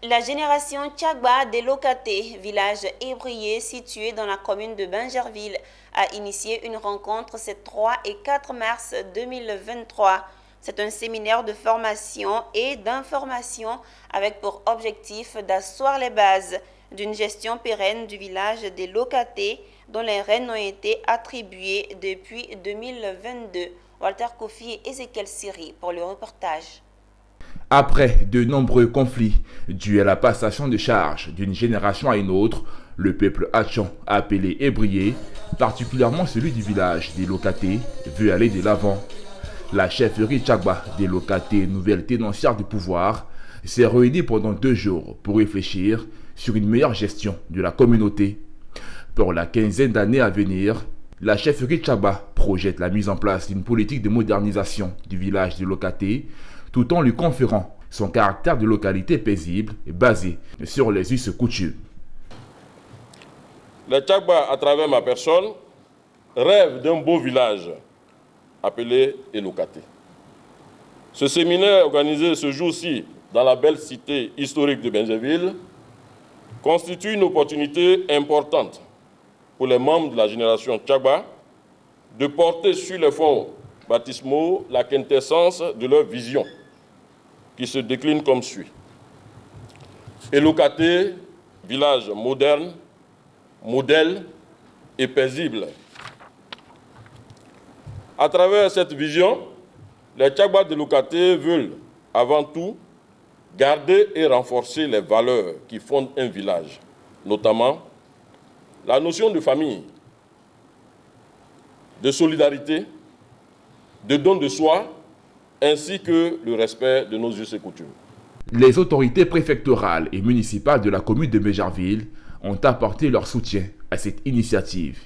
La génération Tchagba des Lokaté, village ébrié situé dans la commune de Bingerville, a initié une rencontre ces 3 et 4 mars 2023. C'est un séminaire de formation et d'information avec pour objectif d'asseoir les bases d'une gestion pérenne du village des Lokaté dont les rênes ont été attribuées depuis 2022. Walter Kofi et Ezekiel Siri pour le reportage. Après de nombreux conflits dus à la passation de charges d'une génération à une autre, le peuple Hatchon, appelé Ébrié, particulièrement celui du village des Lokaté, veut aller de l'avant. La chefferie Tchagba des Lokaté, nouvelle tenancière du pouvoir, s'est réunie pendant 2 jours pour réfléchir sur une meilleure gestion de la communauté. Pour la quinzaine d'années à venir, la chefferie Tchagba projette la mise en place d'une politique de modernisation du village des Lokaté, tout en lui conférant son caractère de localité paisible et basée sur les us et coutumes. Les Tchagba, à travers ma personne, rêvent d'un beau village appelé Lokaté. Ce séminaire organisé ce jour-ci dans la belle cité historique de Bingerville constitue une opportunité importante pour les membres de la génération Tchagba de porter sur les fonds baptismaux la quintessence de leur vision, qui se décline comme suit. Lokaté, village moderne, modèle et paisible. À travers cette vision, les Tchagba de Lokaté veulent avant tout garder et renforcer les valeurs qui fondent un village, notamment la notion de famille, de solidarité, de don de soi, ainsi que le respect de nos us et coutumes. Les autorités préfectorales et municipales de la commune de Bingerville ont apporté leur soutien à cette initiative.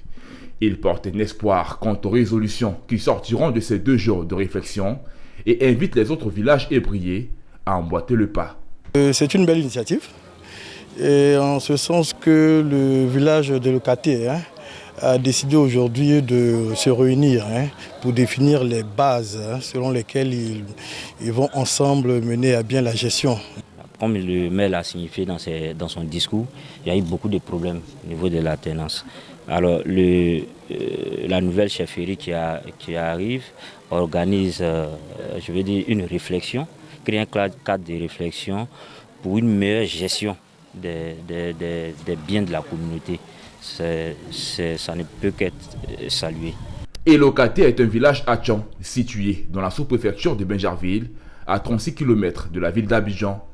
Ils portent un espoir quant aux résolutions qui sortiront de ces 2 jours de réflexion et invitent les autres villages ébriés à emboîter le pas. C'est une belle initiative, et en ce sens que le village de Lokaté a décidé aujourd'hui de se réunir pour définir les bases selon lesquelles ils vont ensemble mener à bien la gestion. Comme le maire l'a signifié dans son discours, il y a eu beaucoup de problèmes au niveau de la tenance. Alors la nouvelle chefferie qui arrive organise, une réflexion, crée un cadre de réflexion pour une meilleure gestion des biens de la communauté. Ça ne peut qu'être salué. Lokaté est un village Hatchon situé dans la sous-préfecture de Bingerville, à 36 km de la ville d'Abidjan.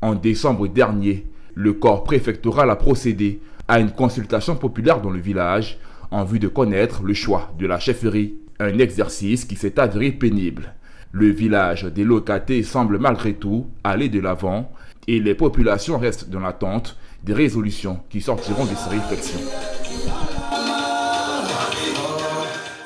En décembre dernier, le corps préfectoral a procédé à une consultation populaire dans le village en vue de connaître le choix de la chefferie, un exercice qui s'est avéré pénible. Le village des Lokaté semble malgré tout aller de l'avant et les populations restent dans l'attente des résolutions qui sortiront de ces réflexions.